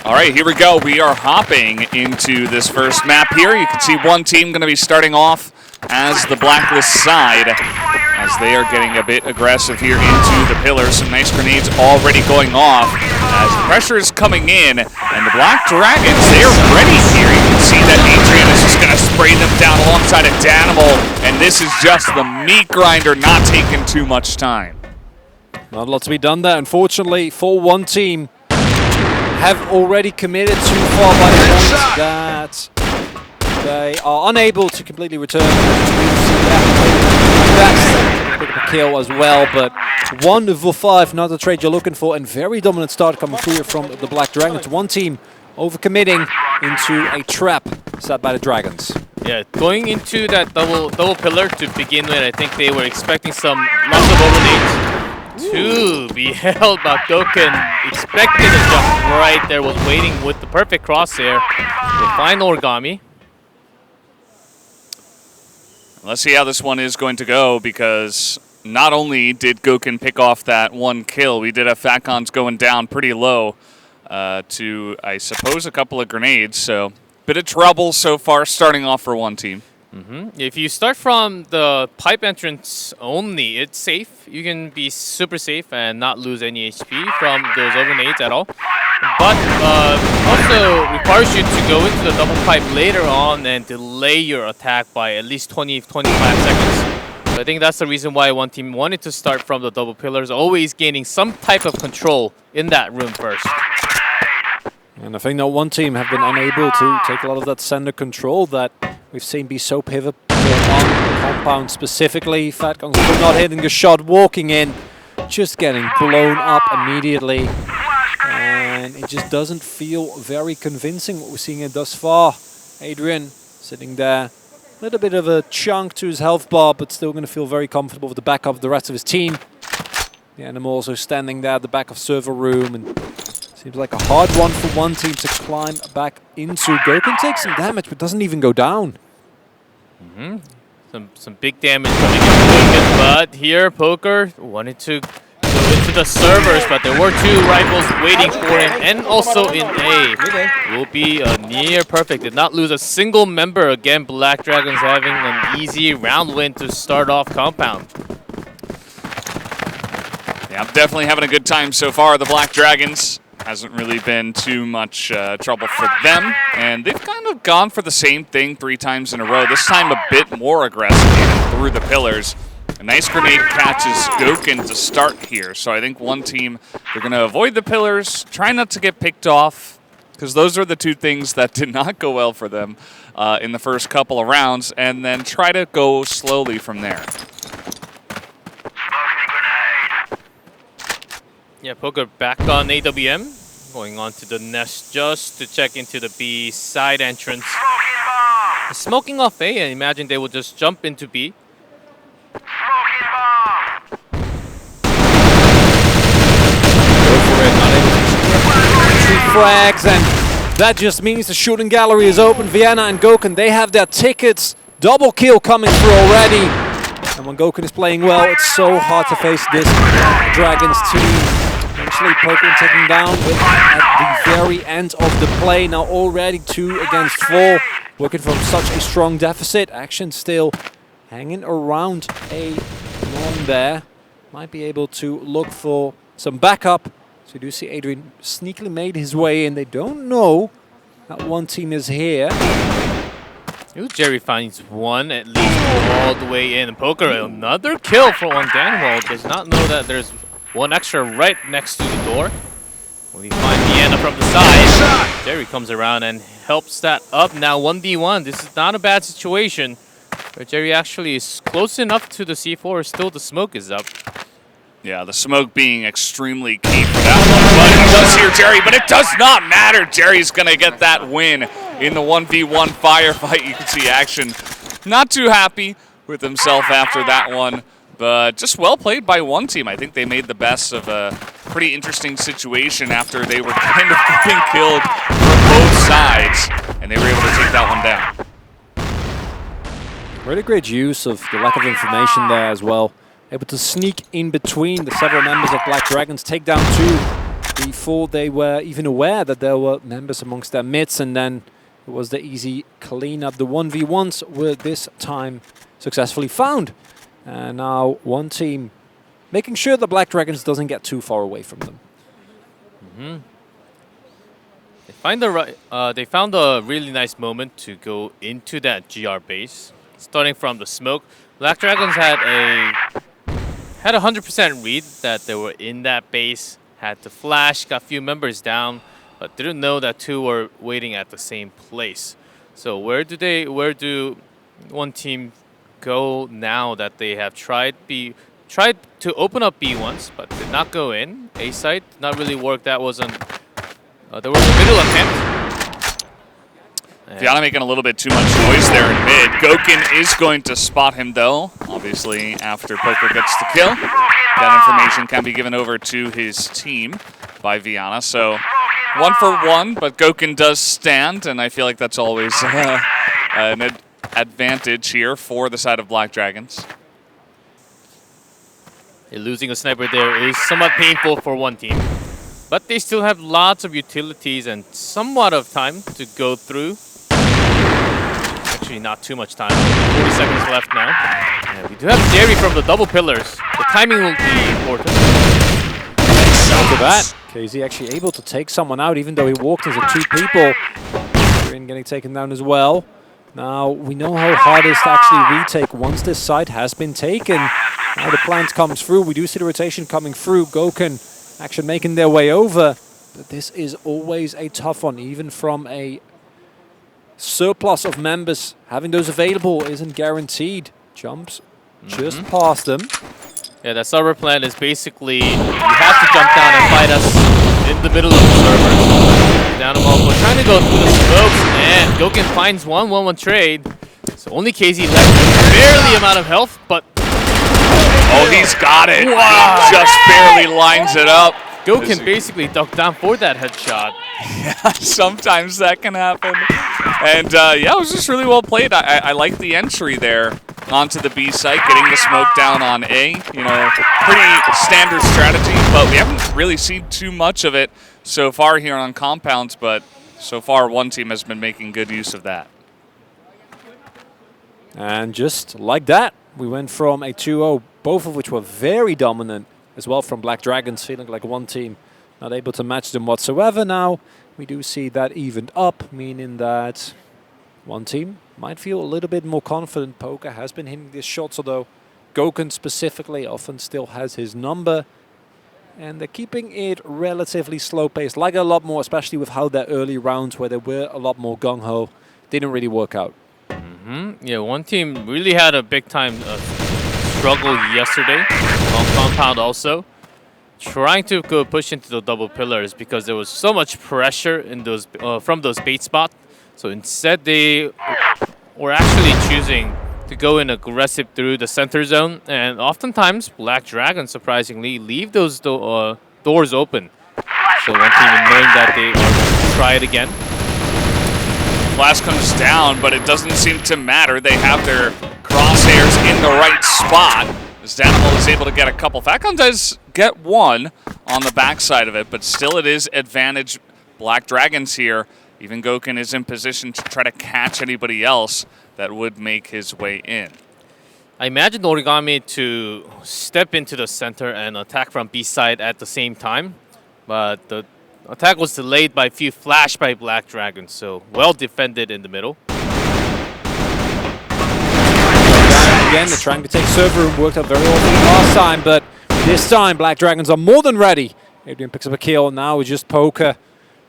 All right, here we go. We are hopping into this first map here. You can see one team going to be starting off as the Blacklist side as they are getting a bit aggressive here into the pillars. Some nice grenades already going off as the pressure is coming in. And the Black Dragons, they are ready here. You can see that Adrian is just going to spray them down alongside a Danimal. And this is just the meat grinder, not taking too much time. Not a lot to be done there, unfortunately, for one team. Have already committed too far by the point that they are unable to completely return. That's a bit of a kill as well, but 1v5, not the trade you're looking for, and very dominant start coming through from the Black Dragons. One team overcommitting into a trap set by the Dragons. Yeah, going into that double pillar to begin with, I think they were expecting some lots of overnates. To be held, but Goken expected a jump right there, was waiting with the perfect crosshair to find origami. Let's see how this one is going to go, because not only did Goken pick off that one kill, we did have Fatcons going down pretty low to, I suppose, a couple of grenades. So, bit of trouble so far starting off for one team. If you start from the pipe entrance only, it's safe. You can be super safe and not lose any HP from those overnades at all. But also requires you to go into the double pipe later on and delay your attack by at least 20-25 seconds. So I think that's the reason why one team wanted to start from the double pillars, always gaining some type of control in that room first. And I think that one team have been unable to take a lot of that center control that we've seen be so pivotal on compound specifically. Fatcons not hitting the shot, walking in, just getting blown up immediately. And it just doesn't feel very convincing what we're seeing here thus far. Adrian sitting there, a little bit of a chunk to his health bar, but still going to feel very comfortable with the back of the rest of his team. The Animal also standing there at the back of server room, and seems like a hard one for one team to climb back into. Goken takes some damage, but doesn't even go down. Some big damage coming into Goken, but here Poker wanted to go into the servers, but there were two rifles waiting for him, and also in A. Will be a near perfect. Did not lose a single member. Again, Black Dragons having an easy round win to start off compound. Yeah, I'm definitely having a good time so far. The Black Dragons hasn't really been too much trouble for them, and they've kind of gone for the same thing 3 times in a row. This time a bit more aggressive through the pillars. A nice grenade catches Goken to start here, so I think one team, they're going to avoid the pillars, try not to get picked off, because those are the two things that did not go well for them in the first couple of rounds, and then try to go slowly from there. Yeah, Poker back on AWM, going on to the nest just to check into the B side entrance. Smoking off A, and imagine they will just jump into B. Go for it, not able to entry frags, and that just means the shooting gallery is open. Vienna and Goken, they have their tickets. Double kill coming through already. And when Goken is playing well, it's so hard to face this Dragons team. Eventually, Poker taken down at the very end of the play. Now already 2 against 4. Working from such a strong deficit. Action still hanging around A long there. Might be able to look for some backup. So you do see Adrian sneakily made his way in. They don't know that one team is here. Ooh, Jerry finds one at least all the way in. Poker, another kill for one Danimal. Does not know that there's one extra right next to the door. We find Vienna from the side. Jerry comes around and helps that up. Now 1v1. This is not a bad situation. But Jerry actually is close enough to the C4. Still the smoke is up. Yeah, the smoke being extremely key for that one. But he does hear Jerry, but it does not matter. Jerry's going to get that win in the 1v1 firefight. You can see Action not too happy with himself after that one. But just well played by one team. I think they made the best of a pretty interesting situation after they were kind of getting killed from both sides. And they were able to take that one down. Really great use of the lack of information there as well. Able to sneak in between the several members of Black Dragons, take down 2. before they were even aware that there were members amongst their midst, and then it was the easy cleanup. The 1v1s were this time successfully found. And now one team making sure the Black Dragons doesn't get too far away from them. They found a really nice moment to go into that GR base. Starting from the smoke, Black Dragons had a 100% read that they were in that base. Had to flash, got a few members down, but didn't know that two were waiting at the same place. So where do one team go now that they have tried to open up B once, but did not go in? A site did not really work. That wasn't. There was a middle attempt. Viana making a little bit too much noise there in mid. Goken is going to spot him though. Obviously, after Poker gets the kill, that information can be given over to his team by Viana. So 1 for 1, but Goken does stand, and I feel like that's always an advantage here for the side of Black Dragons. Losing a sniper there is somewhat painful for one team. But they still have lots of utilities and somewhat of time to go through. Actually, not too much time. 40 seconds left now. And we do have Jerry from the double pillars. The timing will be important. Look at that. KZ actually able to take someone out, even though he walked into 2 people. Green getting taken down as well. Now, we know how hard it is to actually retake once this site has been taken. Now the plant comes through. We do see the rotation coming through. Goken actually making their way over. But this is always a tough one, even from a surplus of members. Having those available isn't guaranteed. Jumps just past them. Yeah, that server plan is basically you have to jump down and fight us in the middle of the server. Down them all. We're trying to go through the smokes, and Goken finds 1-1-1 trade. So only KZ left with barely amount of health, but oh, he's got it. Wow. He just barely lines it up. Goken basically ducked down for that headshot. Yeah, sometimes that can happen. And yeah, it was just really well played. I like the entry there onto the B site, getting the smoke down on A. You know, pretty standard strategy, but we haven't really seen too much of it so far here on compounds, but so far one team has been making good use of that. And just like that, we went from a 2-0, both of which were very dominant as well from Black Dragons, feeling like one team not able to match them whatsoever. Now we do see that evened up, meaning that one team might feel a little bit more confident. Poker has been hitting these shots, although Goken specifically often still has his number. And they're keeping it relatively slow-paced, like a lot more, especially with how their early rounds, where they were a lot more gung-ho, didn't really work out. Yeah, one team really had a big-time struggle yesterday on compound also. Trying to go push into the double pillars because there was so much pressure in those from those bait spots. So instead they were actually choosing to go in aggressive through the center zone, and oftentimes Black Dragons surprisingly leave those doors open. So one team knowing that they are going to try it again. Flash comes down, but it doesn't seem to matter. They have their crosshairs in the right spot. As Danimal is able to get a couple. Falcon does get one on the backside of it, but still it is advantage Black Dragons here. Even Goken is in position to try to catch anybody else that would make his way in. I imagined Origami to step into the center and attack from B side at the same time, but the attack was delayed by a few flash by Black Dragons, so well defended in the middle. Again, they're trying to take server room, worked out very well last time, but this time Black Dragons are more than ready. Adrian picks up a kill, now it's just Poker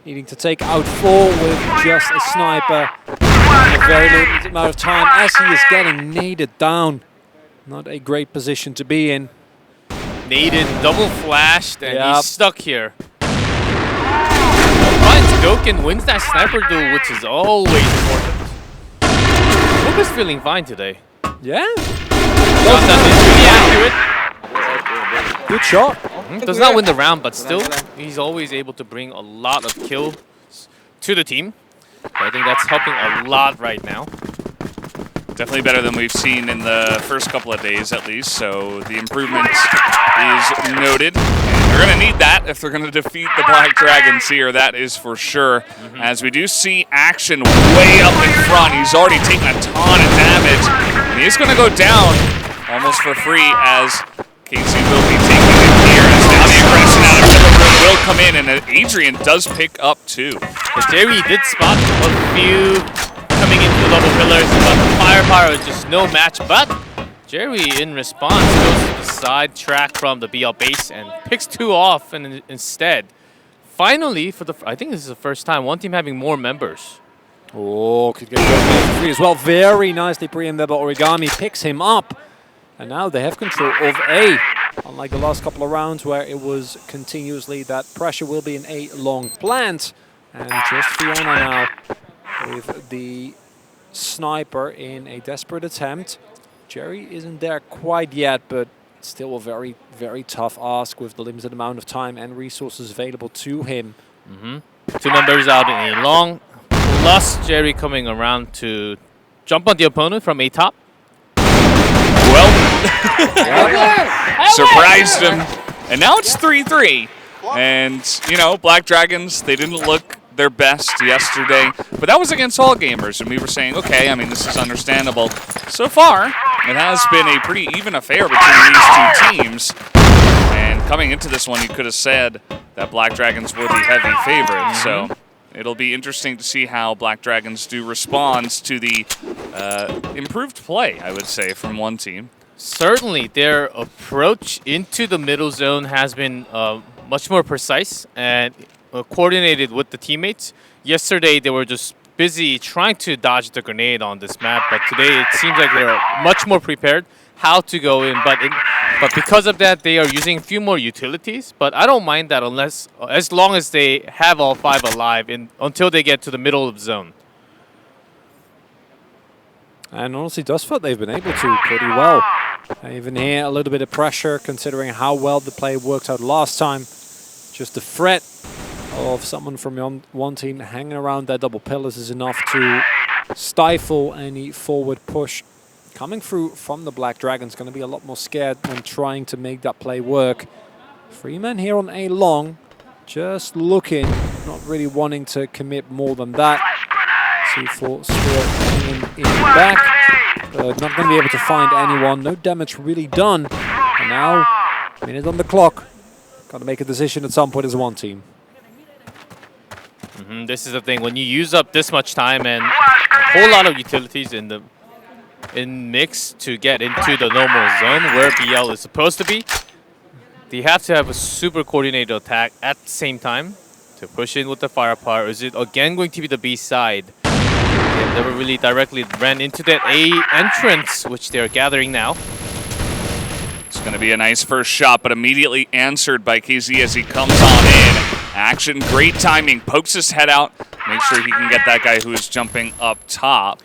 needing to take out 4 with just a sniper in a very limited amount of time as he is getting naded down. Not a great position to be in. Naded, double flashed, and he's stuck here. Finds Goken, wins that sniper duel, which is always important. Poker's feeling fine today. Yeah. Really accurate. Good shot. Does not win the round, but still, he's always able to bring a lot of kills to the team. I think that's helping a lot right now. Definitely better than we've seen in the first couple of days, at least. So the improvement is noted. And they're going to need that if they're going to defeat the Black Dragons here. That is for sure. As we do see action way up in front. He's already taken a ton of damage. And he's going to go down almost for free as Casey will be taking it here. As now the aggression out of Pillar will come in. And Adrian does pick up 2. But Jerry did spot a few coming into the double pillars, but the firepower is just no match. But Jerry, in response, goes to the side track from the BL base and picks 2 off, and instead, finally, I think this is the first time, one team having more members. Oh, could get good free as well. Very nicely pre-aimed there, but Origami picks him up. And now they have control of A. Unlike the last couple of rounds where it was continuously that pressure will be an A long plant. And just Fiona now with the sniper in a desperate attempt. Jerry isn't there quite yet, but still a very, very tough ask with the limited amount of time and resources available to him. 2 members out in A long, plus Jerry coming around to jump on the opponent from A top. Well, surprised him. And now it's 3-3. And, you know, Black Dragons, they didn't look their best yesterday, but that was against all gamers, and we were saying, okay, I mean, this is understandable. So far, it has been a pretty even affair between these 2 teams, and coming into this one, you could have said that Black Dragons were the heavy favorites, so it'll be interesting to see how Black Dragons do respond to the improved play, I would say, from one team. Certainly, their approach into the middle zone has been much more precise and coordinated with the teammates. Yesterday, they were just busy trying to dodge the grenade on this map, but today it seems like they're much more prepared how to go in. But because of that, they are using a few more utilities. But I don't mind that as long as they have all 5 alive until they get to the middle of the zone. And honestly, thus far they've been able to pretty well. Even here, a little bit of pressure considering how well the play worked out last time. Just the threat of someone from one team hanging around their double pillars is enough to stifle any forward push. Coming through from the Black Dragons, going to be a lot more scared when trying to make that play work. 3 men here on A long, just looking, not really wanting to commit more than that. C4 still hanging in the back, not going to be able to find anyone. No damage really done. And now, minute on the clock. Got to make a decision at some point as one team. This is the thing, when you use up this much time and a whole lot of utilities in mix to get into the normal zone where BL is supposed to be, they have to have a super coordinated attack at the same time to push in with the firepower. Is it again going to be the B side? They never really directly ran into that A entrance, which they're gathering now. It's going to be a nice first shot, but immediately answered by KZ as he comes on in. Action, great timing, pokes his head out, make sure he can get that guy who is jumping up top.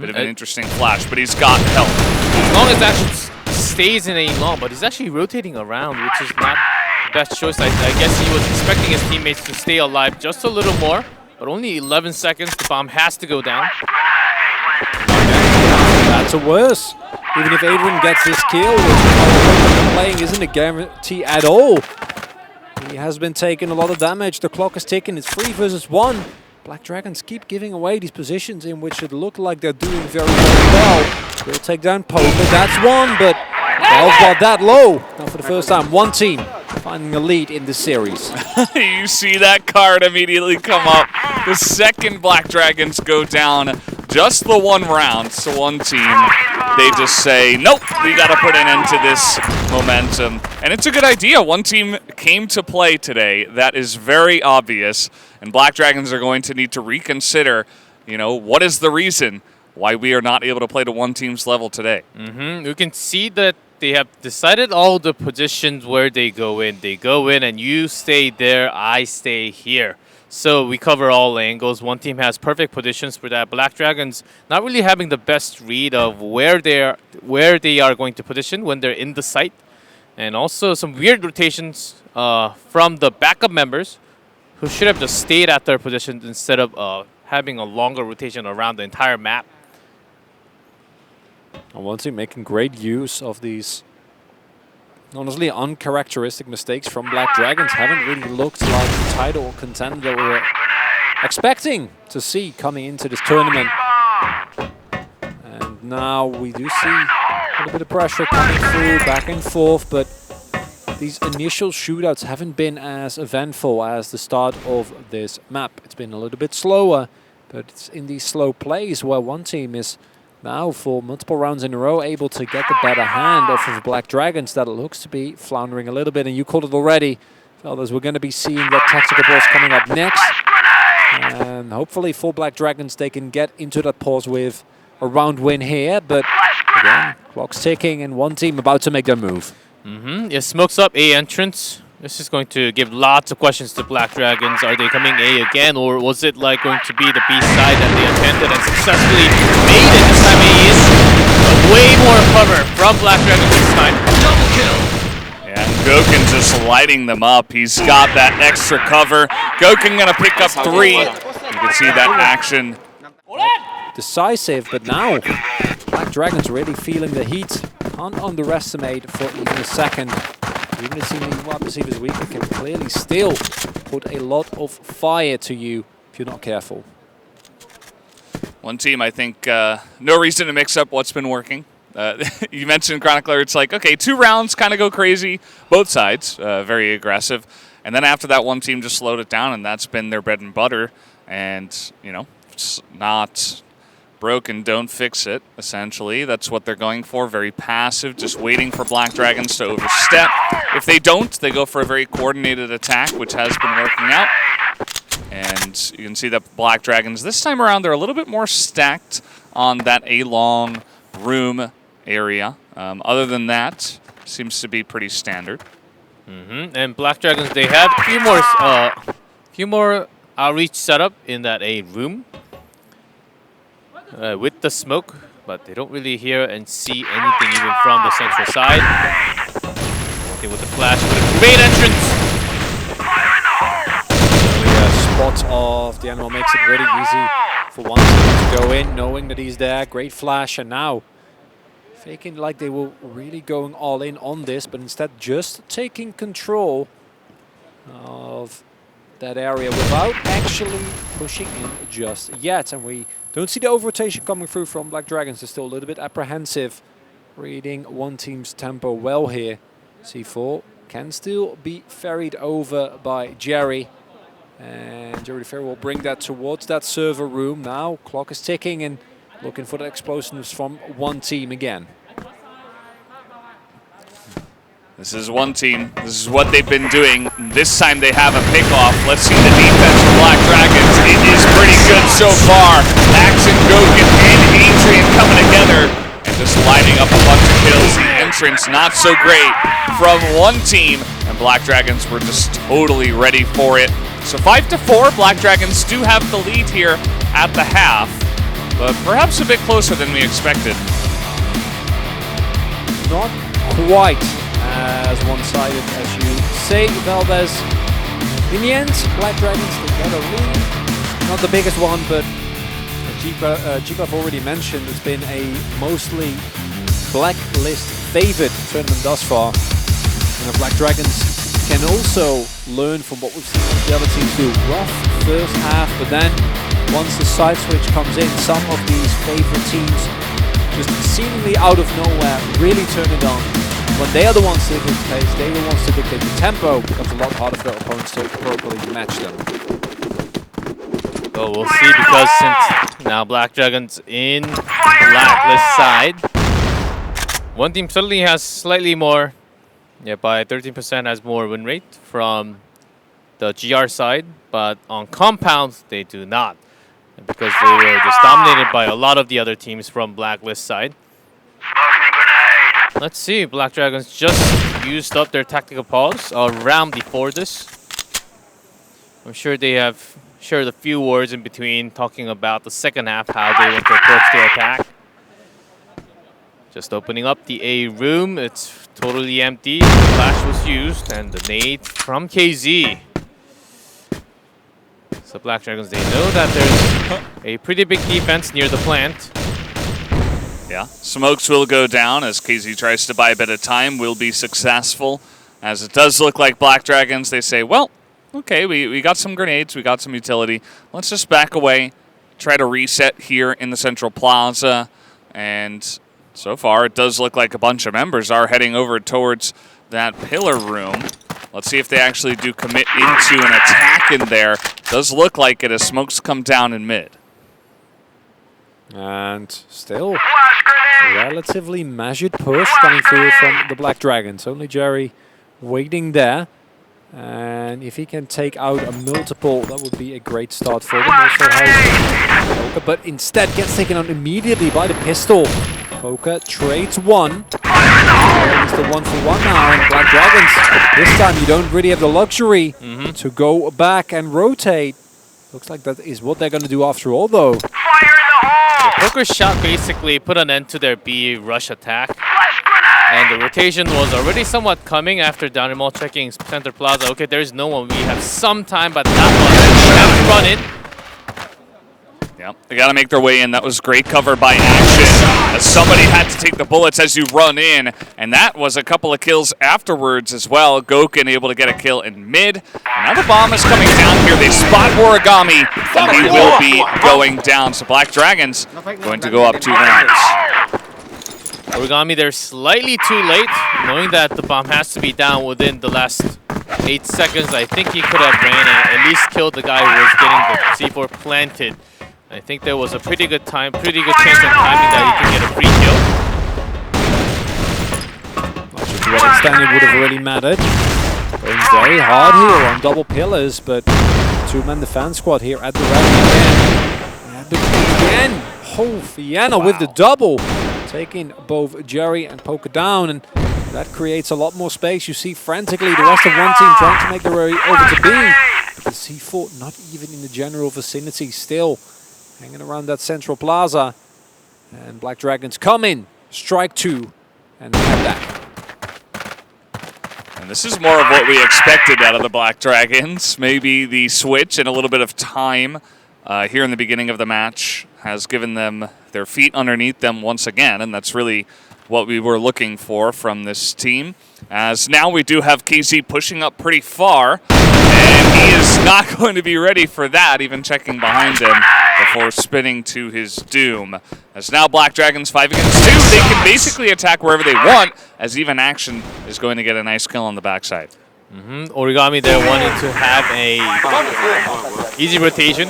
Bit of an interesting flash, but he's got help. As long as Action stays in A long, but he's actually rotating around, which is not the best choice. I guess he was expecting his teammates to stay alive just a little more, but only 11 seconds, the bomb has to go down. That's a worse. Even if Adrian gets this kill, which playing isn't a guarantee at all. He has been taking a lot of damage. The clock is ticking. It's 3 versus 1. Black Dragons keep giving away these positions in which it look like they're doing very, very well. We'll take down Poker. That's one, but Valve got that low. Now for the first time, one team finding a lead in this series. You see that card immediately come up. The second Black Dragons go down just the 1 round. So one team, they just say, nope, we got to put an end to this momentum. And it's a good idea. One team came to play today. That is very obvious. And Black Dragons are going to need to reconsider, you know, what is the reason why we are not able to play to one team's level today. You can see that they have decided all the positions where they go in. They go in and you stay there, I stay here. So we cover all angles. One team has perfect positions for that. Black Dragons not really having the best read of where they are going to position when they're in the site. And also some weird rotations from the backup members who should have just stayed at their positions instead of having a longer rotation around the entire map. And one team making great use of these honestly uncharacteristic mistakes from Black Dragons. Haven't really looked like the title contender that we were expecting to see coming into this tournament. And now we do see a little bit of pressure coming through, back and forth, but these initial shootouts haven't been as eventful as the start of this map. It's been a little bit slower, but it's in these slow plays where one team is now for multiple rounds in a row able to get the better hand off of Black Dragons that looks to be floundering a little bit. And you called it already, fellas, we're going to be seeing that tactical balls coming up next. And hopefully for Black Dragons they can get into that pause with a round win here. But again, clock's ticking and one team about to make their move. Yeah, smokes up A entrance. This is going to give lots of questions to Black Dragons. Are they coming A again, or was it like going to be the B side that they attempted and successfully made it? This time A is way more cover from Black Dragons this time. Double kill. Yeah, Goken just lighting them up. He's got that extra cover. Goken gonna pick up 3. You can see that action. Decisive, but now Black Dragons really feeling the heat. Can't underestimate for even a second. Even the team wide receivers weaker can clearly still put a lot of fire to you if you're not careful. One team, I think, no reason to mix up what's been working. You mentioned Chronicler, it's like, okay, 2 rounds kind of go crazy, both sides, very aggressive. And then after that, one team just slowed it down, and that's been their bread and butter. And, you know, it's not broken, don't fix it, essentially. That's what they're going for, very passive, just waiting for Black Dragons to overstep. If they don't, they go for a very coordinated attack, which has been working out. And you can see that Black Dragons, this time around, they're a little bit more stacked on that A-long room area. Other than that, seems to be pretty standard. And Black Dragons, they have a few more outreach setup in that A room. With the smoke, but they don't really hear and see anything even from the central side. Okay, with the flash, with a great entrance. The spot of the animal makes it really easy for one team to go in, knowing that he's there. Great flash, and now faking like they were really going all in on this, but instead just taking control of that area without actually pushing in just yet. And we don't see the over-rotation coming through from Black Dragons. They're still a little bit apprehensive, reading one team's tempo well here. C4 can still be ferried over by Jerry. And Jerry Ferry will bring that towards that server room. Now clock is ticking and looking for the explosives from one team again. This is one team. This is what they've been doing. This time they have a pickoff. Let's see the defense for Black Dragons. It is pretty good so far. Max and Goken and Adrian coming together and just lining up a bunch of kills. The entrance not so great from one team, and Black Dragons were just totally ready for it. So 5-4, Black Dragons do have the lead here at the half, but perhaps a bit closer than we expected. Not quite as one-sided as you say, Valdez. In the end, Black Dragons, they get a lead. Not the biggest one, but G-Buff already mentioned it's been a mostly blacklist favored tournament thus far. And the Black Dragons can also learn from what we've seen the other teams do. Rough first half, but then once the side switch comes in, some of these favorite teams just seemingly out of nowhere really turn it on. When they are the ones to dictate pace, they are the ones to dictate the tempo, it becomes a lot harder for their opponents to appropriately match them. Oh, we'll see, because since now Black Dragons in blacklist side, one team suddenly has slightly more, by 13% has more win rate from the GR side, but on compounds they do not, because they were just dominated by a lot of the other teams from blacklist side. Let's see, Black Dragons just used up their tactical pause around before this. I'm sure they have shared a few words in between talking about the second half, how they want to approach their attack. Just opening up the A room, it's totally empty. The flash was used, and the nade from KZ. So Black Dragons, they know that there's a pretty big defense near the plant. Yeah, smokes will go down as KZ tries to buy a bit of time, will be successful. As it does look like Black Dragons, they say, well, okay, we got some grenades, we got some utility. Let's just back away, try to reset here in the Central Plaza. And so far, it does look like a bunch of members are heading over towards that pillar room. Let's see if they actually do commit into an attack in there. Does look like it as smokes come down in mid. And still a relatively measured push coming through from the Black Dragons. Only Jerry waiting there. And if he can take out a multiple, that would be a great start for them. Also has Poker, but instead gets taken out immediately by the pistol. Poker trades one. It's the 1-for-1 now, and Black Dragons, this time you don't really have the luxury to go back and rotate. Looks like that is what they're going to do after all, though. Poker's shot basically put an end to their B rush attack. And the rotation was already somewhat coming after Dynamo checking Center Plaza. Okay, there's no one. We have some time, but not much. We have to run in. Yep, they got to make their way in. That was great cover by Action, as somebody had to take the bullets as you run in, and that was a couple of kills afterwards as well. Goken able to get a kill in mid. And now the bomb is coming down here. They spot Origami, and he will be going down. So Black Dragons going to go up 2 rounds. Origami, they're slightly too late, knowing that the bomb has to be down within the last 8 seconds. I think he could have ran and at least killed the guy who was getting the C4 planted. I think there was a pretty good chance of timing that he could get a free kill. Not sure to what extent it would have really mattered. Going very hard here on double pillars, but 2-man defense squad here at the ready again. Oh, Vienna with the double, taking both Jerry and Poker down, and that creates a lot more space. You see frantically the rest of one team trying to make their way over to B. But the C4 not even in the general vicinity, still hanging around that Central Plaza. And Black Dragons come in, strike 2, and have that. And this is more of what we expected out of the Black Dragons. Maybe the switch and a little bit of time here in the beginning of the match has given them their feet underneath them once again, and that's really what we were looking for from this team. As now we do have KZ pushing up pretty far, and he is not going to be ready for that, even checking behind him before spinning to his doom. As now Black Dragons 5 against 2, they can basically attack wherever they want, as even Action is going to get a nice kill on the backside. Origami there wanted to have a easy rotation.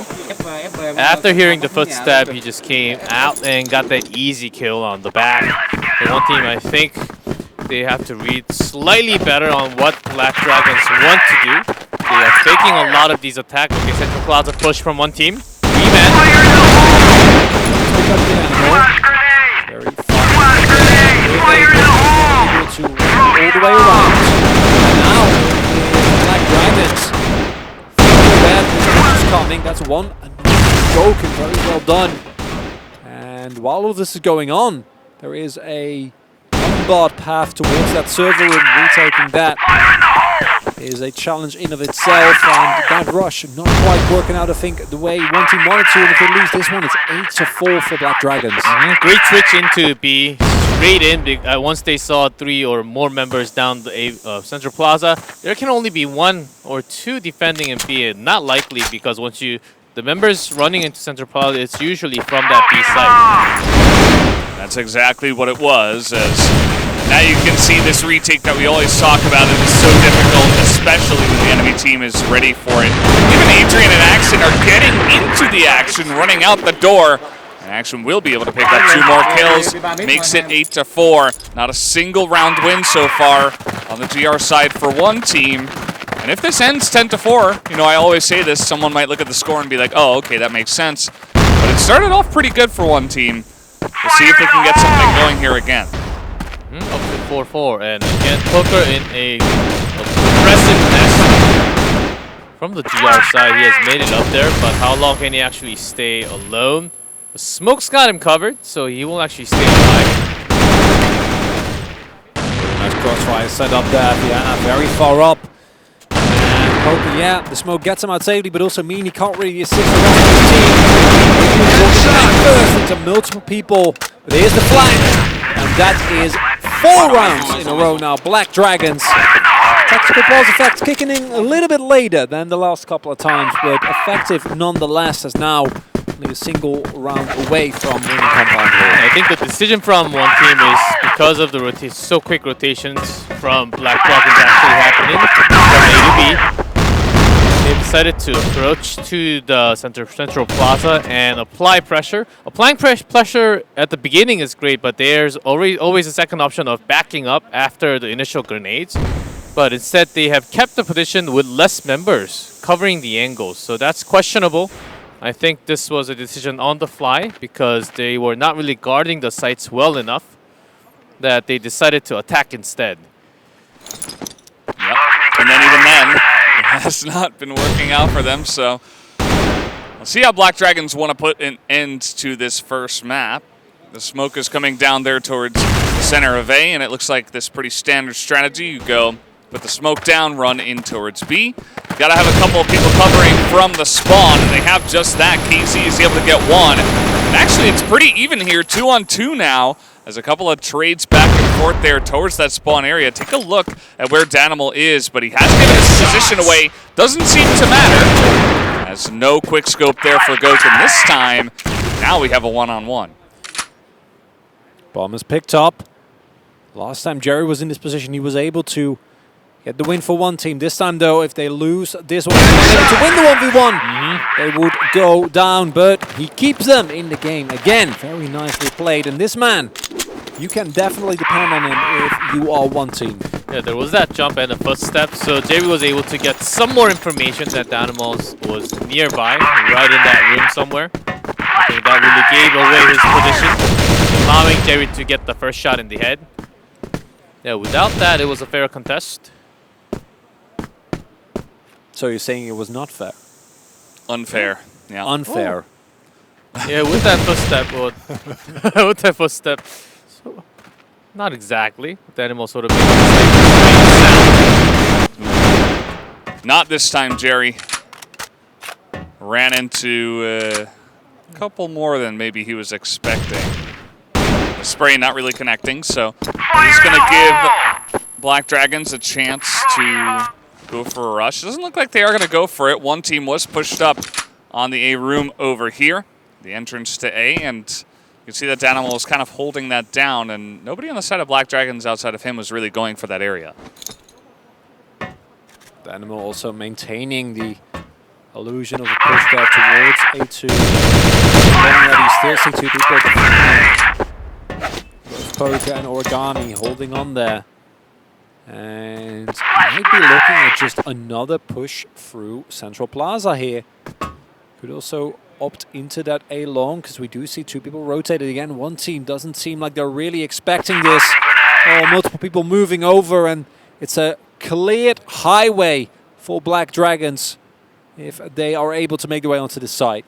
After hearing the footstep, he just came out and got that easy kill on the back. The one team, I think they have to read slightly better on what Black Dragons want to do. They are faking a lot of these attacks. Okay, Central Plaza push from one team. 3-man. Very fun. Able to all the way around. And now Black Dragons. Bad coming. That's one. Goken, very well done. And while all this is going on, there is a unbarred path towards that server room. Retaking that is a challenge in of itself, and that rush not quite working out, I think, the way one team wanted to, and if they lose this one, it's 8-4 for Black Dragons. Great switch into B, straight in. Once they saw 3 or more members down the Central Plaza, there can only be 1 or 2 defending in B, not likely, because once the members running into Central Plaza, it's usually from that B side. That's exactly what it was, as now you can see this retake that we always talk about. It is so difficult, especially when the enemy team is ready for it. Even Adrian and Action are getting into the action, running out the door. And Action will be able to pick up 2 more kills, makes it 8-4. Not a single round win so far on the GR side for one team. And if this ends 10-4, you know, I always say this, someone might look at the score and be like, oh, okay, that makes sense. But it started off pretty good for one team. We'll see if they can get something going here again. Up to 4-4, and again, Poker in a aggressive nest. From the GR side, he has made it up there, but how long can he actually stay alone? The smoke's got him covered, so he will actually stay alive. Nice crossfire set up there, Vienna very far up. And Poker, yeah, the smoke gets him out safely, but also mean he can't really assist the rest of his team. First into multiple people There's the flank, and that is 4 rounds in a row now. Black Dragons. Tactical pulse effect kicking in a little bit later than the last couple of times, but effective nonetheless, as now only a single round away from winning compound here. I think the decision from one team is because of the so quick rotations from Black Dragons actually happening from A to B. They decided to approach to the central plaza and apply pressure. Applying pressure at the beginning is great, but there's always a second option of backing up after the initial grenades. But instead, they have kept the position with less members covering the angles. So that's questionable. I think this was a decision on the fly because they were not really guarding the sites well enough that they decided to attack instead. Yep. And then even then, it has not been working out for them. So we'll see how Black Dragons want to put an end to this first map. The smoke is coming down there towards the center of A, and it looks like this pretty standard strategy. You go put the smoke down, run in towards B. Got to have a couple of people covering from the spawn, and they have just that. KZ is able to get one. And actually, it's pretty even here, 2-on-2 now, as a couple of trades back and forth there towards that spawn area. Take a look at where Danimal is, but he has given his position away. Doesn't seem to matter. Has no quick scope there for Goken this time. Now we have a one-on-one. Bomb is picked up. Last time Jerry was in this position, he was able to get the win for one team. This time, though, if they lose this one, to win the 1v1, they would go down. But he keeps them in the game. Again, very nicely played. And this man, you can definitely depend on him if you are one team. Yeah, there was that jump and a footstep, so Jerry was able to get some more information that the animals was nearby, right in that room somewhere. I think that really gave away his position, allowing Jerry to get the first shot in the head. Yeah, without that, it was a fair contest. So you're saying it was not fair? Unfair. Yeah. Unfair. Oh. Yeah, with that footstep, with that footstep, so not exactly. The animal sort of made a mistake. Not this time, Jerry. Ran into a couple more than maybe he was expecting. The spray not really connecting, so he's going to give Black Dragons a chance to go for a rush. Doesn't look like they are going to go for it. One team was pushed up on the A room over here, the entrance to A, and you can see that Danimal is kind of holding that down, and nobody on the side of Black Dragons outside of him was really going for that area. Danimal also maintaining the illusion of a push there towards A2. Already still see two people. Both Poker and Origami holding on there. And might be looking at just another push through Central Plaza here. Could also opt into that A long, because we do see two people rotated again. One team doesn't seem like they're really expecting this. Oh, multiple people moving over, and it's a cleared highway for Black Dragons if they are able to make their way onto the site.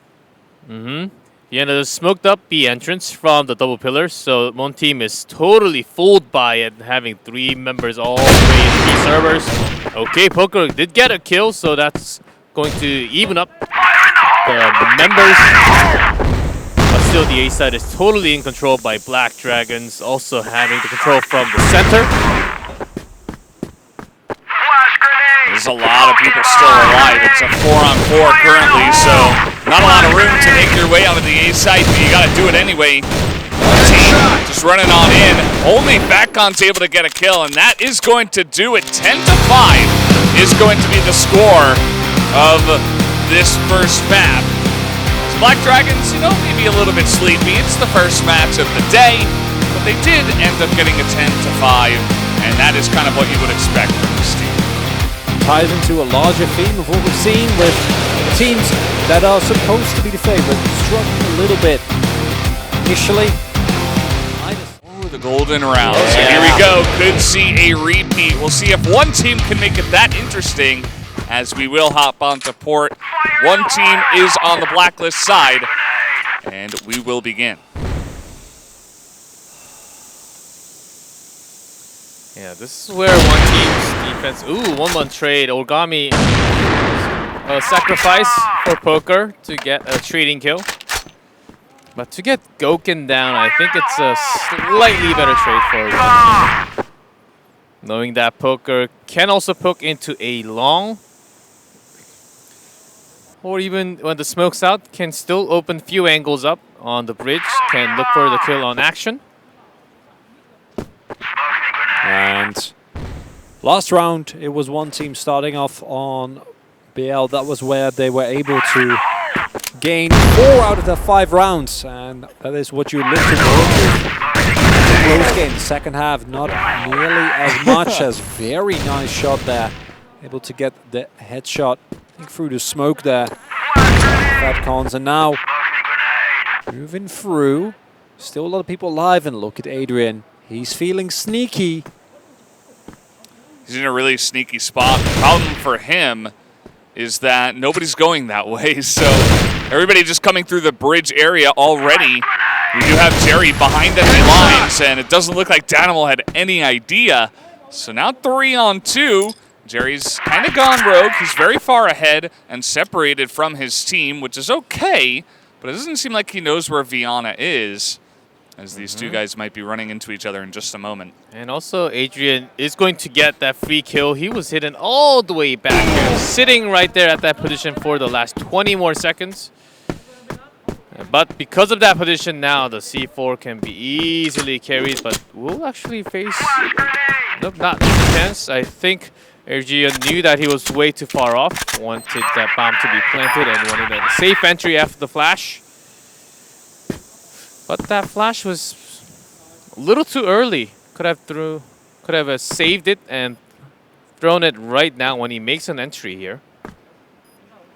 Yeah, there's smoked up B entrance from the double pillars, so one team is totally fooled by it, having 3 members all the way in B servers. Okay, Poker did get a kill, so that's going to even up the members. But still, the A side is totally in control by Black Dragons, also having the control from the center. There's a lot of people still alive. It's a 4-on-4 currently, so not a lot of room to make your way out of the A site, but you got to do it anyway. Team just running on in. Only Batcon's able to get a kill, and that is going to do it. 10-5 is going to be the score of this first map. So Black Dragons, you know, maybe a little bit sleepy. It's the first match of the day, but they did end up getting a 10-5, and that is kind of what you would expect from this team. Ties into a larger theme of what we've seen with teams that are supposed to be the favorite, struggling a little bit. Initially, the golden round. So here we go. Could see a repeat. We'll see if one team can make it that interesting, as we will hop onto port. One team is on the blacklist side, and we will begin. Yeah, this is where one team's defense... Ooh, 1-1 trade. Origami sacrifice for Poker to get a trading kill. But to get Goken down, I think it's a slightly better trade for one team. Knowing that Poker can also poke into a long, or even when the smoke's out, can still open few angles up on the bridge, can look for the kill on action. And last round, it was one team starting off on BL. That was where they were able to gain 4 out of their 5 rounds, and that is what you look towards with close game. The second half, not nearly as much as very nice shot there. Able to get the headshot, I think, through the smoke there. Fat Cons, and now moving through. Still a lot of people alive, and look at Adrian. He's feeling sneaky. He's in a really sneaky spot. The problem for him is that nobody's going that way, so everybody just coming through the bridge area already. We do have Jerry behind enemy lines, and it doesn't look like Danimal had any idea. So now 3 on 2. Jerry's kind of gone rogue. He's very far ahead and separated from his team, which is okay, but it doesn't seem like he knows where Viana is, as these two guys might be running into each other in just a moment. And also, Adrian is going to get that free kill. He was hidden all the way back here, sitting right there at that position for the last 20 more seconds. But because of that position now, the C4 can be easily carried, but will actually face... Nope, not in the chance. I think Adrian knew that he was way too far off, wanted that bomb to be planted, and wanted a safe entry after the flash. But that flash was a little too early. Could have saved it and thrown it right now when he makes an entry here.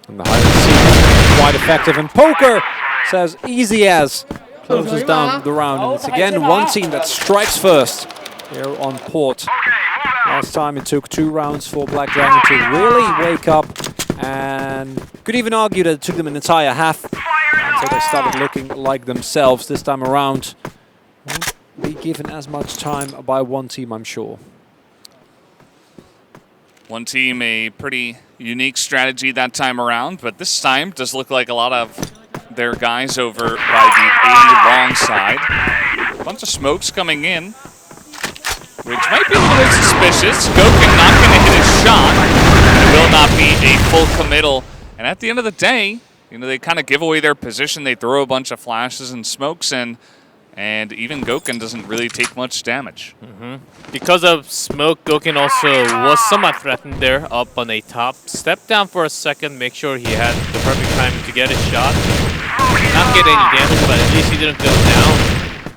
And the hide and seek is quite effective, and Poker says easy as closes down the round, and it's again one team that strikes first here on Port. Last time it took 2 rounds for Black Dragon to really wake up, and could even argue that it took them an entire half until they started looking like themselves. This time around, won't be given as much time by one team, I'm sure. One team, a pretty unique strategy that time around, but this time does look like a lot of their guys over by the A long side. A bunch of smokes coming in, which might be a little bit suspicious. Goken not going to hit his shot. It will not be a full committal. And at the end of the day, you know, they kind of give away their position. They throw a bunch of flashes and smokes in, and even Goken doesn't really take much damage. Because of smoke, Goken also was somewhat threatened there up on a top. Stepped down for a second, make sure he had the perfect timing to get his shot. Not get any damage, but at least he didn't go down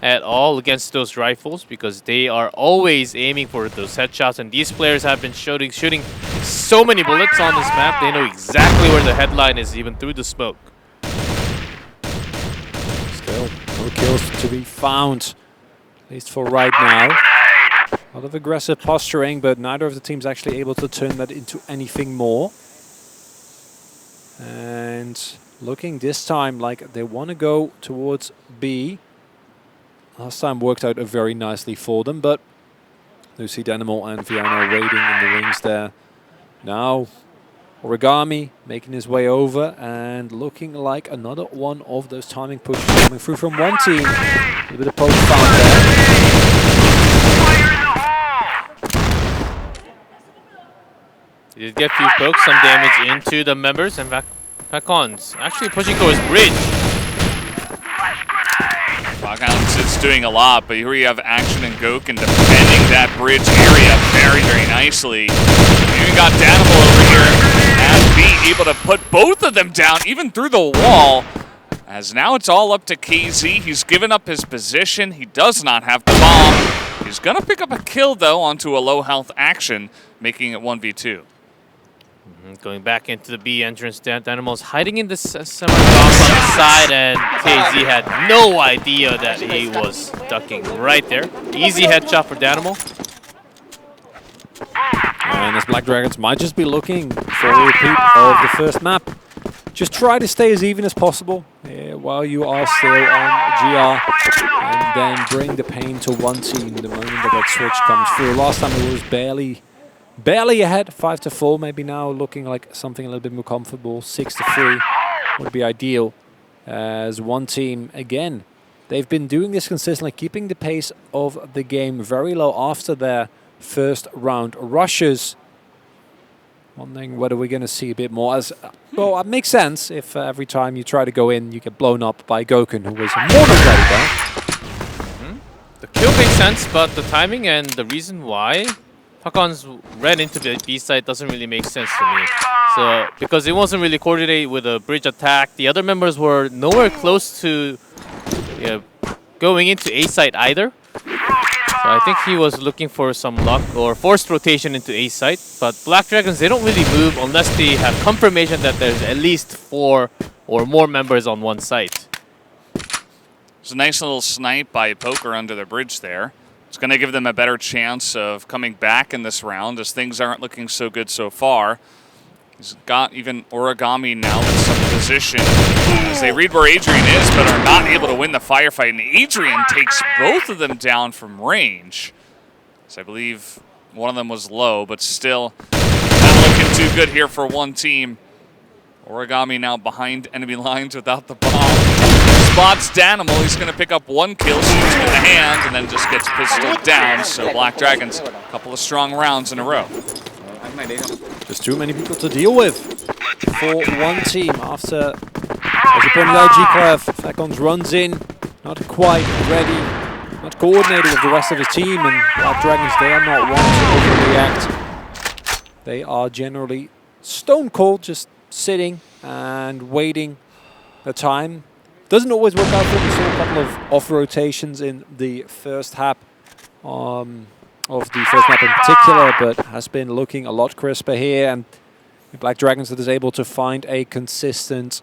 at all against those rifles, because they are always aiming for those headshots, and these players have been shooting so many bullets on this map. They know exactly where the headline is, even through the smoke. Still, no kills to be found, at least for right now. A lot of aggressive posturing, but neither of the teams actually able to turn that into anything more. And looking this time like they want to go towards B. Last time worked out very nicely for them, but Lucy Danimal and Viana waiting in the wings there. Now Origami making his way over and looking like another one of those timing pushes coming through from one team. A little bit of poke found there. He did get a few pokes, some damage into the members, and Vakons actually pushing towards bridge. Vakons is doing a lot, but here we have Action and Goken defending that bridge area very, very nicely. We even got Danimal over here and be able to put both of them down, even through the wall. As now it's all up to KZ. He's given up his position. He does not have the bomb. He's going to pick up a kill, though, onto a low health Action, making it 1v2. Going back into the B entrance, Danimal's hiding in the semi-box on the side, and KZ had no idea that he was ducking right there. Easy headshot for Danimal. And as Black Dragons might just be looking for a repeat of the first map. Just try to stay as even as possible while you are still on GR, and then bring the pain to one team the moment that switch comes through. Last time it was barely ahead, 5-4, maybe now looking like something a little bit more comfortable. 6-3 would be ideal. as one team, again, they've been doing this consistently, keeping the pace of the game very low after their first round rushes. Wondering whether we're going to see a bit more. As well, it makes sense if every time you try to go in, you get blown up by Gokun, who was more than ready there. The kill makes sense, but the timing and the reason why Hakon's ran into the B side doesn't really make sense to me. So, because it wasn't really coordinated with a bridge attack, the other members were nowhere close to going into A site either. So I think he was looking for some luck or forced rotation into A site. But Black Dragons, they don't really move unless they have confirmation that there's at least 4 or more members on one site. It's a nice little snipe by Poker under the bridge there. It's going to give them a better chance of coming back in this round as things aren't looking so good so far. He's got even Origami now in some position as they read where Adrian is, but are not able to win the firefight. And Adrian takes both of them down from range. So I believe one of them was low, but still not looking too good here for one team. Origami now behind enemy lines without the bomb. Spots Danimal. He's going to pick up 1 kill, shoots him in the hand, and then just gets pistoled down. So Black Dragons, a couple of strong rounds in a row. Just too many people to deal with for one team after, as you pointed out, G-Clef, Fekons runs in, not quite ready, not coordinated with the rest of his team, and Black Dragons, they are not one to overreact. They are generally stone cold, just sitting and waiting the time. Doesn't always work out for them. We saw a couple of off rotations in the first half. Of the first map in particular, but has been looking a lot crisper here, and the Black Dragons that is able to find a consistent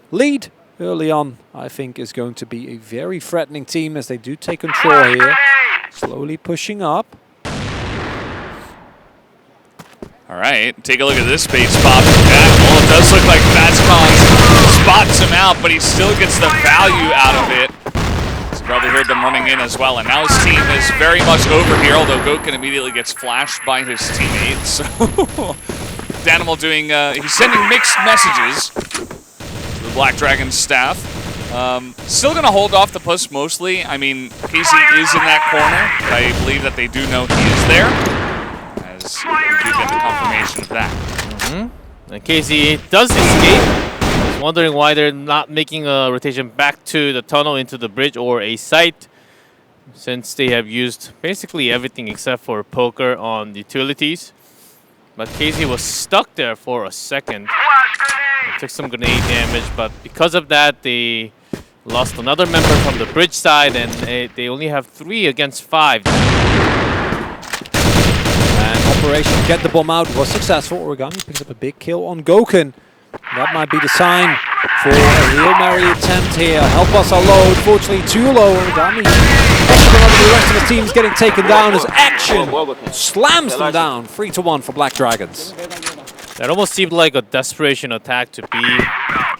lead early on, I think is going to be a very threatening team as they do take control here, slowly pushing up. All right, take a look at this space spot from Danimal. It does look like Fazcon spots him out, but he still gets the value out of it. Probably heard them running in as well, and now his team is very much over here, although Gokun immediately gets flashed by his teammates. So Danimal doing, he's sending mixed messages to the Black Dragon staff. Still going to hold off the push mostly. I mean, Casey is in that corner, but I believe that they do know he is there, as we do get the confirmation of that. And Casey does escape. Wondering why they're not making a rotation back to the tunnel into the bridge or a site, since they have used basically everything except for Poker on utilities. But Casey was stuck there for a second. It took some grenade damage, but because of that, they lost another member from the bridge side, and they only have 3 against 5. And Operation Get the Bomb Out was successful. Origami picks up a big kill on Gokun. That might be the sign for a Hail Mary attempt here. Help us are low, unfortunately too low. Origami, the rest of the team's getting taken down as Action slams them down. 3-1 for Black Dragons. That almost seemed like a desperation attack to be.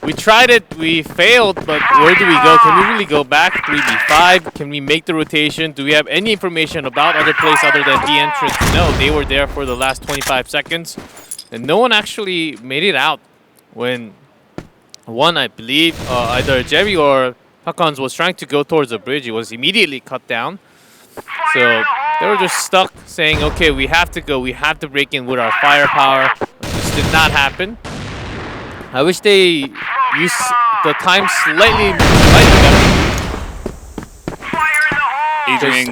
We tried it, we failed, but where do we go? Can we really go back 3v5? Can we make the rotation? Do we have any information about other plays other than the entrance? No, they were there for the last 25 seconds. And no one actually made it out when one, I believe, either Jerry or Hakons was trying to go towards the bridge. He was immediately cut down. So they were just stuck saying, okay, we have to go, we have to break in with our firepower. This did not happen. I wish they used the time slightly better.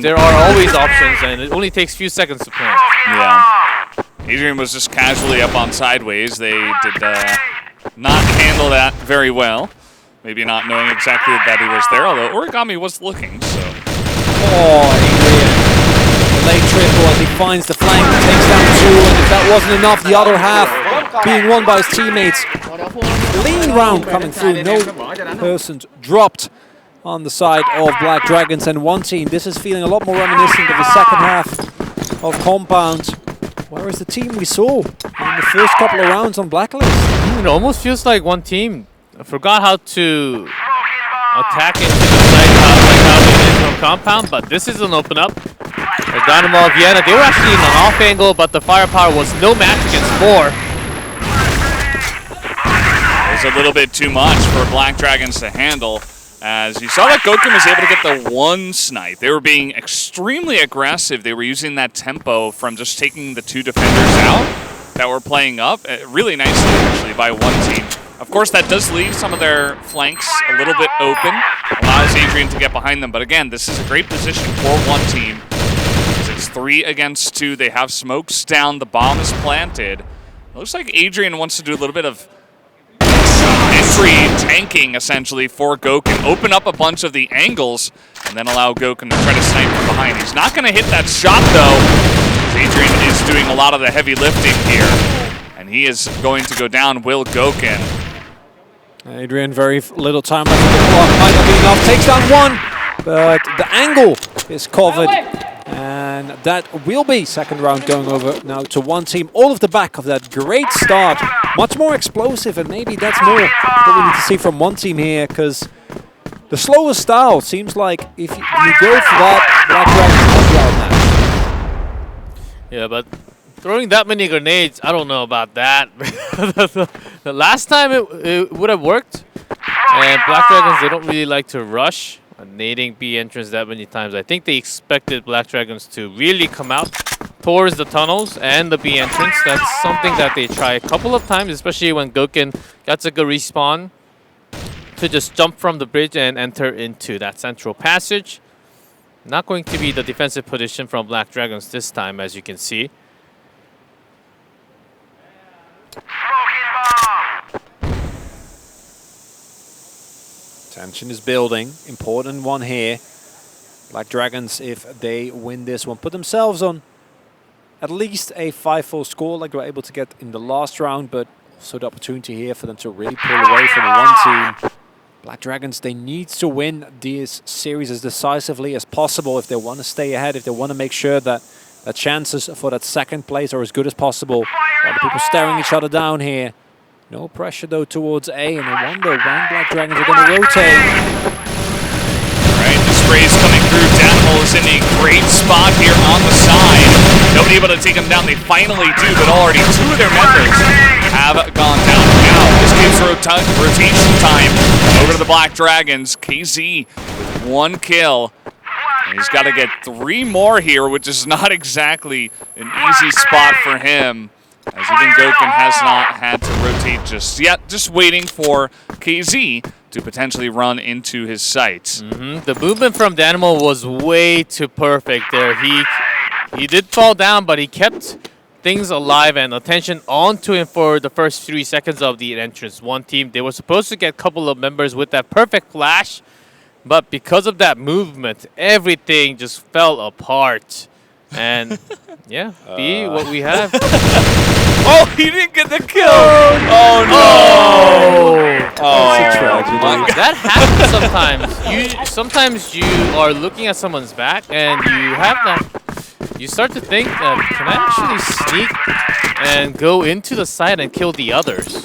There are always options, and it only takes a few seconds to plant. Yeah. Adrian was just casually up on sideways. They did not handle that very well. Maybe not knowing exactly that he was there, although Origami was looking, so. Oh, Adrian. The late triple as he finds the flank, takes down 2, and if that wasn't enough, the other half being won by his teammates. Lean round coming through, no persons dropped on the side of Black Dragons, and one team. This is feeling a lot more reminiscent of the second half of Compound. Whereas the team we saw in the first couple of rounds on Blacklist. It almost feels like one team. I forgot how to attack into the site like how they did from Compound, but this is an open up. Dynamo Vienna, they were actually in an off angle, but the firepower was no match against 4. There's a little bit too much for Black Dragons to handle. As you saw that Goken was able to get the one snipe. They were being extremely aggressive. They were using that tempo from just taking the 2 defenders out that were playing up really nicely, actually, by one team. Of course, that does leave some of their flanks a little bit open, allows Adrian to get behind them. But again, this is a great position for one team. It's 3 against 2. They have smokes down. The bomb is planted. It looks like Adrian wants to do a little bit of entry tanking, essentially, for Goken. Open up a bunch of the angles, and then allow Goken to try to snipe from behind. He's not going to hit that shot, though. Adrian is doing a lot of the heavy lifting here, and he is going to go down, Will Goken. Adrian, very little time left. Might not be enough. Takes down one, but the angle is covered. And that will be second round going over now to one team. All of the back of that great start. Much more explosive, and maybe that's more what we need to see from one team here, because the slower style seems like if you go for that, Black Dragons will be out now. Yeah, but throwing that many grenades, I don't know about that. The last time it would have worked, and Black Dragons, they don't really like to rush. Nading B entrance that many times. I think they expected Black Dragons to really come out towards the tunnels and the B entrance. That's something that they try a couple of times, especially when Goken gets a good respawn to just jump from the bridge and enter into that central passage. Not going to be the defensive position from Black Dragons this time, as you can see. Tension is building. Important one here. Black Dragons, if they win this one, put themselves on at least a 5-4 score like they were able to get in the last round, but also the opportunity here for them to really pull away from the one team. Black Dragons, they need to win this series as decisively as possible if they want to stay ahead, if they want to make sure that the chances for that second place are as good as possible. While the people staring each other down here. No pressure, though, towards A, and I wonder when Black Dragons are going to rotate. Right, the spray's coming through. Danimal is in a great spot here on the side. Nobody able to take him down. They finally do, but already 2 of their members have gone down. Now, this gives rotation time over to the Black Dragons. KZ with 1 kill. And he's got to get 3 more here, which is not exactly an easy spot for him, as even Goken has not had to rotate just yet, just waiting for KZ to potentially run into his sights. The movement from Danimal was way too perfect there. He did fall down, but he kept things alive and attention onto him for the first 3 seconds of the entrance. One team, they were supposed to get a couple of members with that perfect flash, but because of that movement, everything just fell apart. And yeah, B, what we have. Oh, he didn't get the kill! Oh, no! That's a tragedy. That happens sometimes. Sometimes you are looking at someone's back and you have that. You start to think that, can I actually sneak and go into the side and kill the others?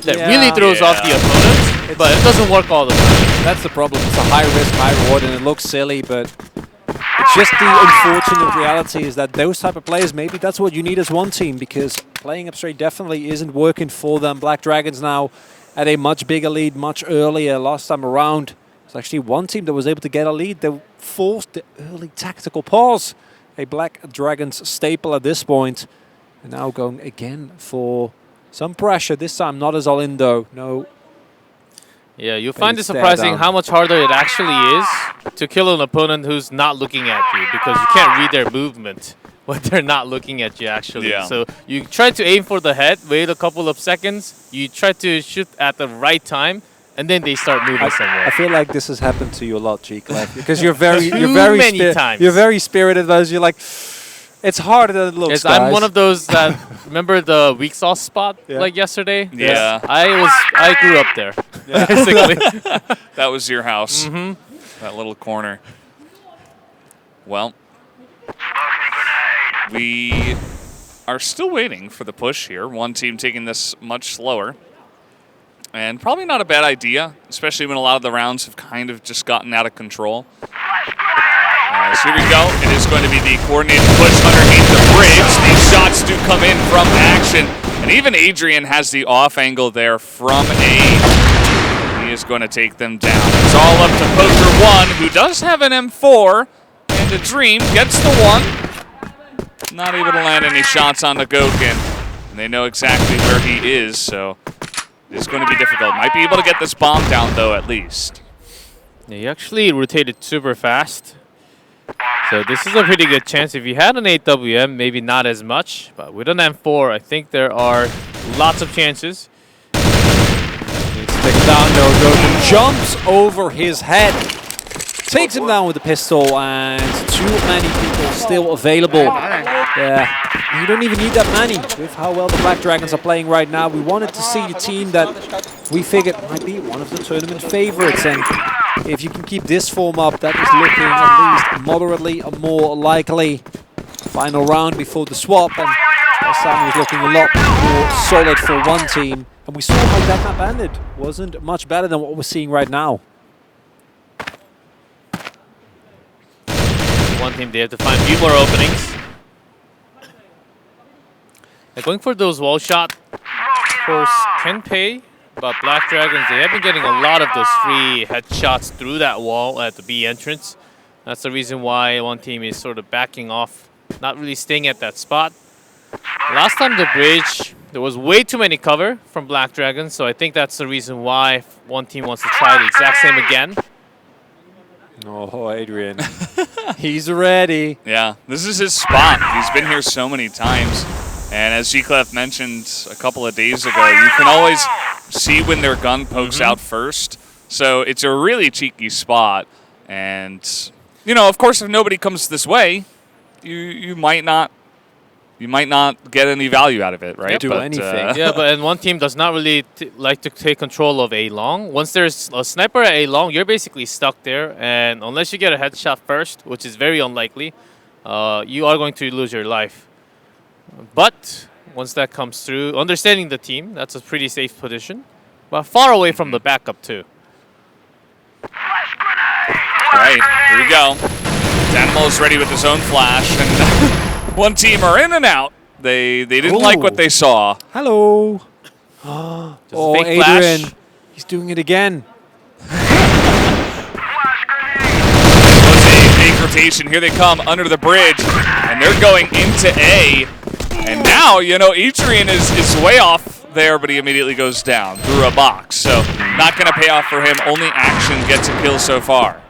That really throws off the opponent, but it doesn't work all the time. That's the problem. It's a high risk, high reward, and it looks silly, but it's just the unfortunate reality is that those type of players, maybe that's what you need as one team, because playing up straight definitely isn't working for them. Black Dragons now at a much bigger lead, much earlier. Last time around, it's actually one team that was able to get a lead. They forced the early tactical pause. A Black Dragons staple at this point. And now going again for some pressure. This time not as all in though. No. Yeah, you'll find it surprising how much harder it actually is to kill an opponent who's not looking at you, because you can't read their movement when they're not looking at you, actually. Yeah. So you try to aim for the head, wait a couple of seconds, you try to shoot at the right time, and then they start moving somewhere. I feel like this has happened to you a lot, G-Clef, because you're very spirited. As you're like, it's harder than it looks. Yes, guys. I'm one of those that remember the weak sauce spot like yesterday. Yeah, yes, I grew up there. Basically, that was your house. That little corner. Well, we are still waiting for the push here. One team taking this much slower. And probably not a bad idea, especially when a lot of the rounds have kind of just gotten out of control. So here we go. It is going to be the coordinated push underneath the bridge. These shots do come in from action. And even Adrian has the off angle there from A. He is going to take them down. It's all up to Poker 1, who does have an M4. And the Dream gets the 1. Not able to land any shots on the Gokin. And they know exactly where he is, so it's going to be difficult. Might be able to get this bomb down, though, at least. Yeah, he actually rotated super fast. So this is a pretty good chance. If you had an 8WM, maybe not as much. But with an M4, I think there are lots of chances. He's taken down, no, Gokin jumps over his head. Takes him down with the pistol, and too many people still available. Yeah, you don't even need that many with how well the Black Dragons are playing right now. We wanted to see the team that we figured might be one of the tournament favorites, and if you can keep this form up, that is looking at least moderately more likely. Final round before the swap, and last time was looking a lot more solid for one team, and we saw how that map ended. Wasn't much better than what we're seeing right now. One team, they have to find a few more openings. They're going for those wall shot. Of course, can pay, but Black Dragons, they have been getting a lot of those free headshots through that wall at the B entrance. That's the reason why one team is sort of backing off, not really staying at that spot. Last time the bridge, there was way too many cover from Black Dragons, so I think that's the reason why one team wants to try the exact same again. Oh, Adrian. He's ready. Yeah, this is his spot. He's been here so many times. And as G-Clef mentioned a couple of days ago, you can always see when their gun pokes out first. So it's a really cheeky spot. And, you know, of course, if nobody comes this way, you might not get any value out of it, right? Do anything. Yeah, but and one team does not really like to take control of A long. Once there's a sniper at A long, you're basically stuck there, and unless you get a headshot first, which is very unlikely, you are going to lose your life. But once that comes through, understanding the team, that's a pretty safe position, but far away from the backup too. Right, here we go. Danimal is ready with his own flash, and one team are in and out. They didn't like what they saw. Hello. Just Oh, fake Adrian. flash. He's doing it again. Was a fake rotation. Here they come under the bridge, and they're going into A. And now, you know, Adrian is way off there, but he immediately goes down through a box. So not going to pay off for him. Only Action gets a kill so far.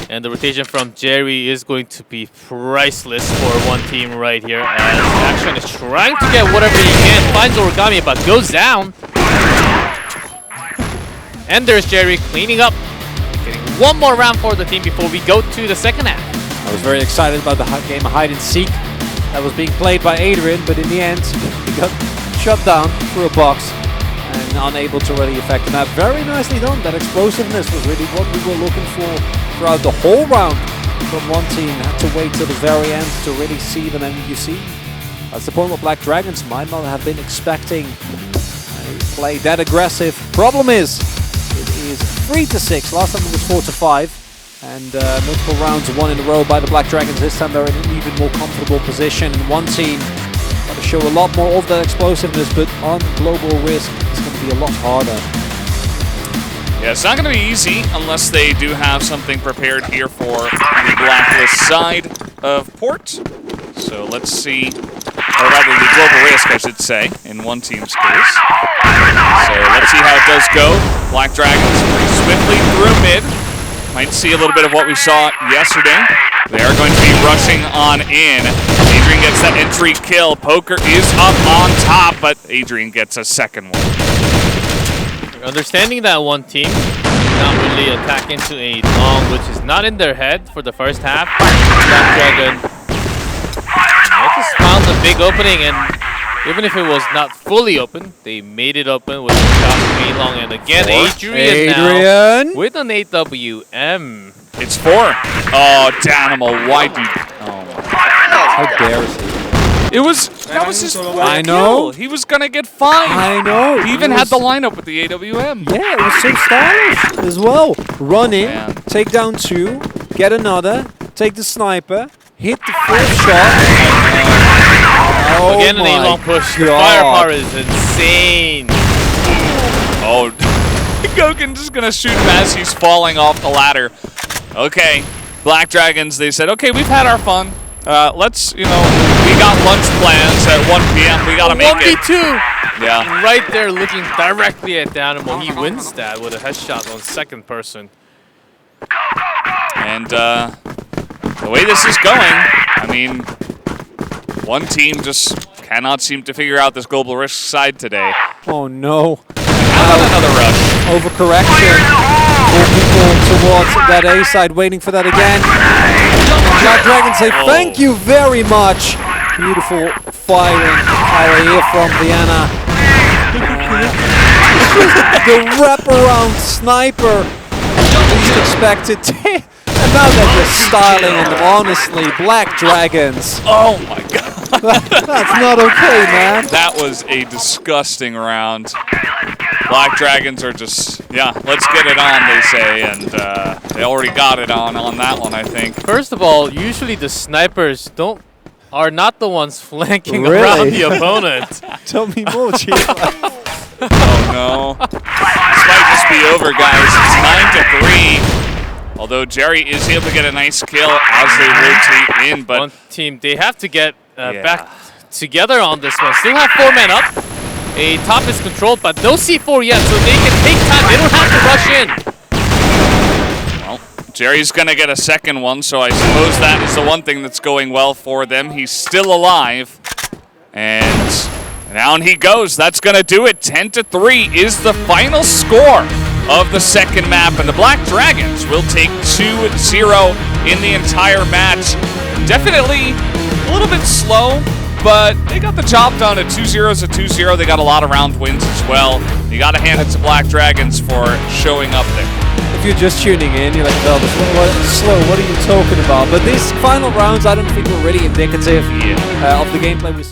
And the rotation from Jerry is going to be priceless for one team right here, as Action is trying to get whatever he can, finds Origami, but goes down. And there's Jerry cleaning up, getting one more round for the team before we go to the second half. I was very excited about the game of hide and seek that was being played by Adrian, but in the end, he got shut down through a box and unable to really affect the map. Very nicely done. That explosiveness was really what we were looking for throughout the whole round from one team. Had to wait till the very end to really see them, and you see, that's the point what Black Dragons might not have been expecting. They play that aggressive. Problem is, it is 3-6. Last time it was 4-5. And multiple rounds won in a row by the Black Dragons. This time they're in an even more comfortable position. One team got to show a lot more of that explosiveness, but on global risk, it's going to be a lot harder. Yeah, it's not going to be easy unless they do have something prepared here for the Blacklist side of Port. So let's see, or rather the global risk, I should say, in one team's case. So let's see how it does go. Black Dragons pretty swiftly through mid. Might see a little bit of what we saw yesterday. They are going to be rushing on in. Adrian gets that entry kill. Poker is up on top, but Adrian gets a second one. Understanding that one team not really attack into a long, which is not in their head for the first half. Black Dragon, they just found a big opening, and even if it was not fully open, they made it open with a shot from A-Long. And again, Adrian now with an 8WM. It's 4. Oh, Danimal, why do you... Oh, my God. How dare he? That was his fourth I know. kill. He was going to get 5. I know. He even had the lineup with the AWM. Yeah, it was so stylish as well. Run in, Man. take down 2, get another, take the sniper, hit the first shot. Oh Again, an my A-long push. The God. firepower is insane. Oh, Goken just gonna shoot him as he's falling off the ladder. Okay, Black Dragons, they said, okay, we've had our fun. Let's, we got lunch plans at 1 p.m. We gotta make it. 1v2. Yeah. Right there, looking directly at Dynamo. He wins that with a headshot on second person. And the way this is going, I mean, one team just cannot seem to figure out this global risk side today. Oh no. Another rush. Overcorrection. More people towards that A side, waiting for that again. Black Dragons say thank you very much. Beautiful firing power here from Vienna. The wraparound sniper. Least expected. And now they're just styling on them, honestly. Black Dragons. Oh my god. That's not okay, man. That was a disgusting round. Black Dragons are just, let's get it on, they say, and they already got it on that one, I think. First of all, usually the snipers are not the ones flanking Really? around the opponent. Tell me more, Chief. Oh no. This might just be over, guys. It's 9-3. Although Jerry is able to get a nice kill as they rotate in, but One team, they have to get back together on this one. Still have 4 men up. A top is controlled, but no C4 yet, so they can take time. They don't have to rush in. well, Jerry's gonna get a second one, so I suppose that is the one thing that's going well for them. He's still alive, and down he goes. That's gonna do it. 10-3 is the final score of the second map, and the Black Dragons will take 2-0 in the entire match. Definitely a little bit slow, but they got the job done at 2-0 is a 2-0. They got a lot of round wins as well. You got to hand it to Black Dragons for showing up there. If you're just tuning in, you're like, Velvet, what are you talking about? But these final rounds, I don't think were really indicative of the gameplay we saw.